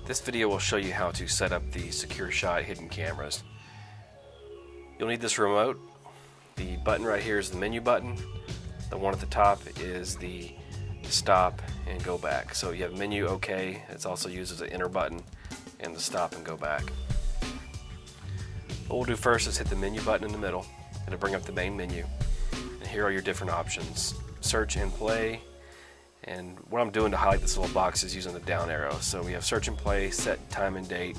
This video will show you how to set up the SecureShot hidden cameras. You'll need this remote. The button right here is the menu button. The one at the top is the stop and go back. So you have menu OK. It's also used as an enter button, and the stop and go back. What we'll do first is hit the menu button in the middle. It'll bring up the main menu. And here are your different options. Search and play. And what I'm doing to highlight this little box is using the down arrow. So we have search and play, set time and date,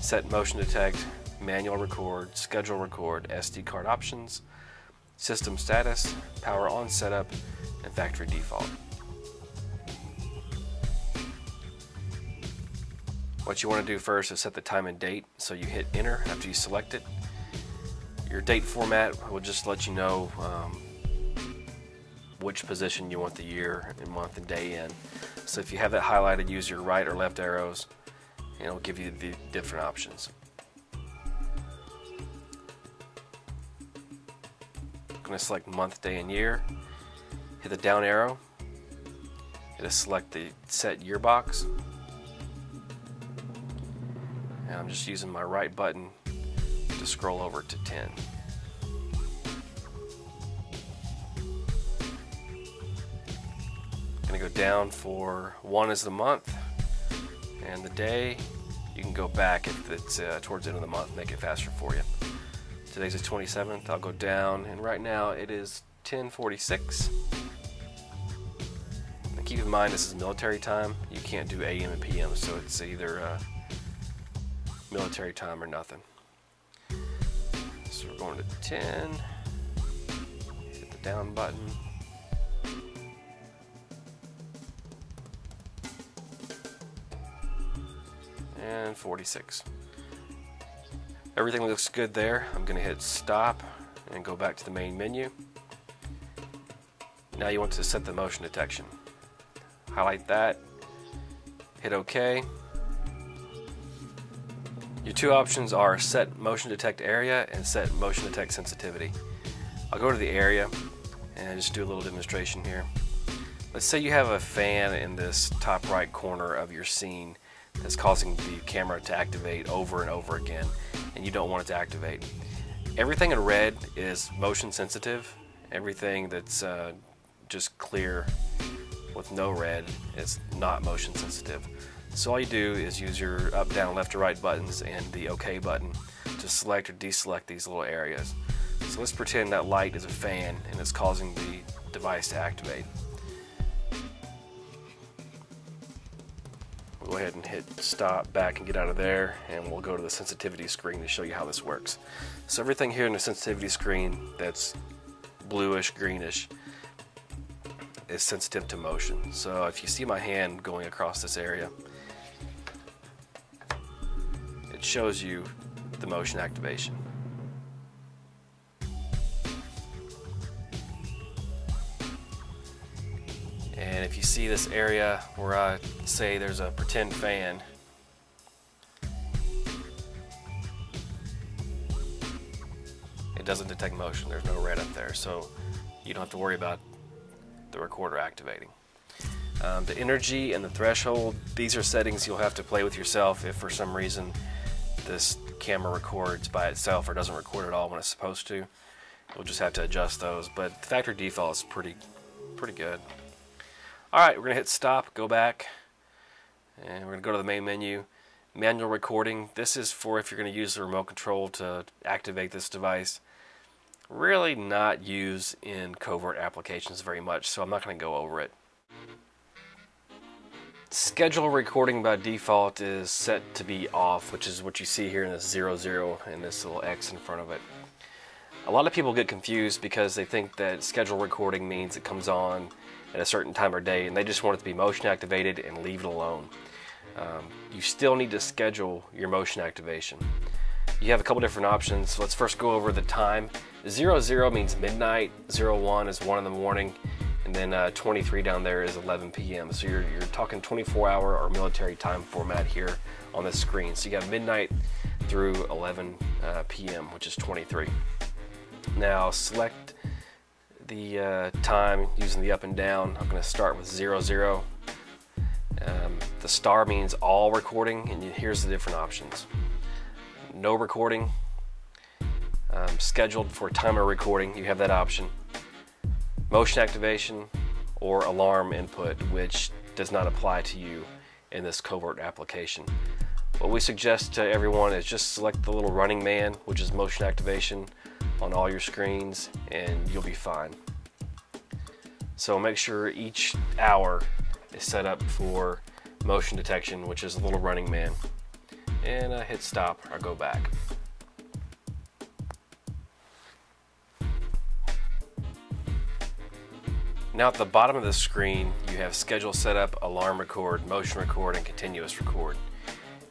set motion detect, manual record, schedule record, SD card options, system status, power on setup, and factory default. What you want to do first is set the time and date. So you hit enter after you select it. Your date format will just let you know which position you want the year and month and day in. So if you have that highlighted, use your right or left arrows and it'll give you the different options. I'm going to select month, day, and year. Hit the down arrow. It'll select the set year box. And I'm just using my right button to scroll over to 10. Going to go down for 1 is the month, and the day you can go back if it's towards the end of the month, make it faster for you. Today's the 27th. I'll go down, and right now it is 10:46. And keep in mind this is military time. You can't do AM and PM, so it's either military time or nothing. So we're going to 10. Hit the down button. And 46. Everything looks good there. I'm going to hit stop and go back to the main menu. Now you want to set the motion detection. Highlight that, hit OK. Your two options are set motion detect area and set motion detect sensitivity. I'll go to the area and just do a little demonstration here. Let's say you have a fan in this top right corner of your scene that's causing the camera to activate over and over again, and you don't want it to activate. Everything in red is motion sensitive. Everything that's just clear with no red is not motion sensitive. So all you do is use your up, down, left, or right buttons and the OK button to select or deselect these little areas. So let's pretend that light is a fan and it's causing the device to activate. Go ahead and hit stop, back, and get out of there, and we'll go to the sensitivity screen to show you how this works. So everything here in the sensitivity screen that's bluish, greenish is sensitive to motion. So if you see my hand going across this area, it shows you the motion activation. And if you see this area where I say there's a pretend fan, it doesn't detect motion. There's no red up there, so you don't have to worry about the recorder activating. The energy and the threshold, these are settings you'll have to play with yourself if for some reason this camera records by itself or doesn't record at all when it's supposed to. You'll just have to adjust those, but the factory default is pretty good. Alright, we're going to hit stop, go back, and we're going to go to the main menu. Manual recording, this is for if you're going to use the remote control to activate this device. Really not used in covert applications very much, so I'm not going to go over it. Schedule recording by default is set to be off, which is what you see here in this 00 and this little X in front of it. A lot of people get confused because they think that schedule recording means it comes on at a certain time or day, and they just want it to be motion activated and leave it alone. You still need to schedule your motion activation. You have a couple different options. Let's first go over the time. 00 means midnight, 01 is 1 in the morning, and then 23 down there is 11 p.m. So you're talking 24-hour or military time format here on this screen. So you got midnight through 11 p.m., which is 23. Now select the time using the up and down. I'm going to start with 00 The star means all recording, and here's the different options. No recording, scheduled for timer recording, you have that option. Motion activation, or alarm input, which does not apply to you in this covert application. What we suggest to everyone is just select the little running man, which is motion activation, on all your screens, and you'll be fine. So make sure each hour is set up for motion detection, which is a little running man, and hit stop or go back. Now at the bottom of the screen you have schedule setup, alarm record, motion record, and continuous record,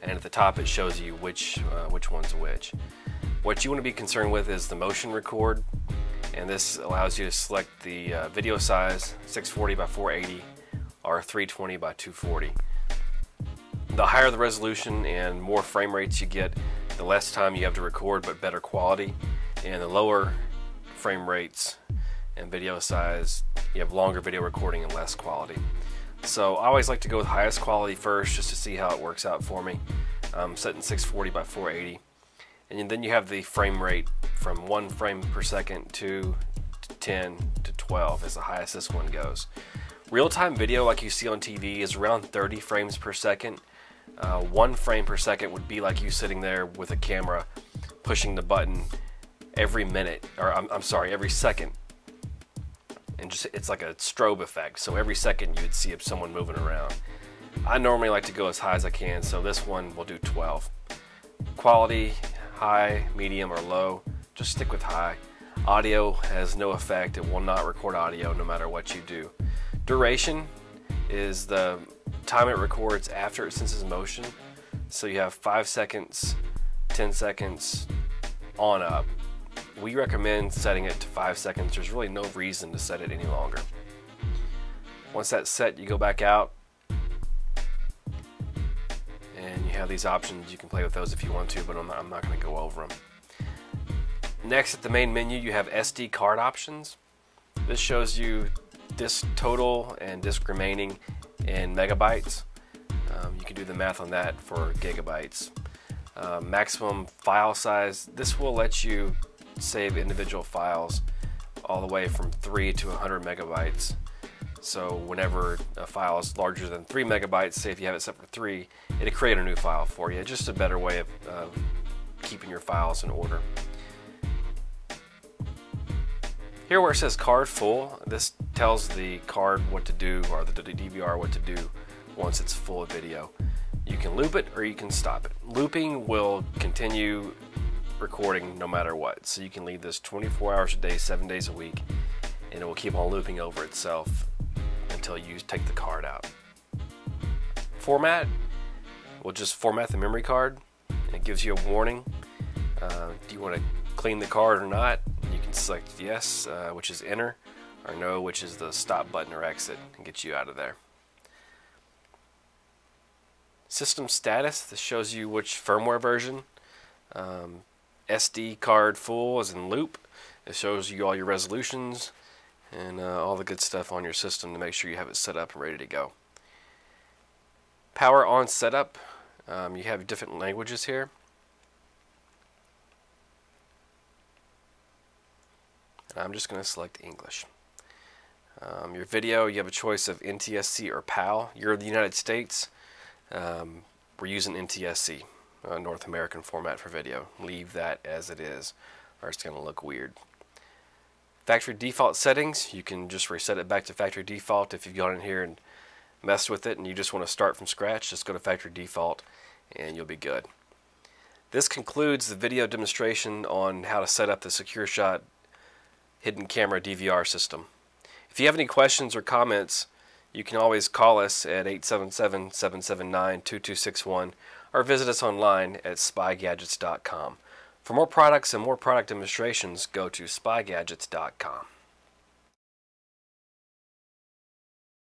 and at the top it shows you which one's which. What you want to be concerned with is the motion record, and this allows you to select the video size 640 by 480 or 320 by 240. The higher the resolution and more frame rates you get, the less time you have to record but better quality, and the lower frame rates and video size, you have longer video recording and less quality. So I always like to go with highest quality first just to see how it works out for me. I'm setting 640 by 480, and then you have the frame rate from 1 frame per second to 10 to 12 is the highest this one goes. Real-time video like you see on TV is around 30 frames per second. 1 frame per second would be like you sitting there with a camera pushing the button every minute, or I'm sorry, every second. And just it's like a strobe effect, so every second you would see someone moving around. I normally like to go as high as I can, so this one will do 12. Quality, high, medium, or low, just stick with high. Audio has no effect, it will not record audio no matter what you do. Duration is the time it records after it senses motion, so you have 5 seconds, 10 seconds, on up. We recommend setting it to 5 seconds. There's really no reason to set it any longer. Once that's set, you go back out and you have these options. You can play with those if you want to, but I'm not going to go over them. Next, at the main menu, you have SD card options. This shows you disk total and disk remaining in megabytes. You can do the math on that for gigabytes. Maximum file size. This will let you save individual files all the way from 3 to 100 megabytes. So whenever a file is larger than 3 megabytes, say if you have it set for 3, it'll create a new file for you. Just a better way of keeping your files in order. Here where it says card full, this tells the card what to do, or the DVR what to do once it's full of video. You can loop it or you can stop it. Looping will continue recording no matter what, so you can leave this 24 hours a day, 7 days a week, and it will keep on looping over itself until you take the card out. Format will just format the memory card. It gives you a warning. Do you want to clean the card or not? You can select yes, which is enter, or no, which is the stop button or exit, and get you out of there. System status, this shows you which firmware version. SD card full is in loop. It shows you all your resolutions and all the good stuff on your system to make sure you have it set up and ready to go. Power on setup, you have different languages here. And I'm just going to select English. Your video, you have a choice of NTSC or PAL. You're in the United States. We're using NTSC. North American format for video. Leave that as it is, or it's going to look weird. Factory default settings, you can just reset it back to factory default. If you've gone in here and messed with it and you just want to start from scratch, just go to factory default and you'll be good. This concludes the video demonstration on how to set up the SecureShot hidden camera DVR system. If you have any questions or comments, you can always call us at 877-779-2261 or visit us online at spygadgets.com. For more products and more product demonstrations, go to spygadgets.com.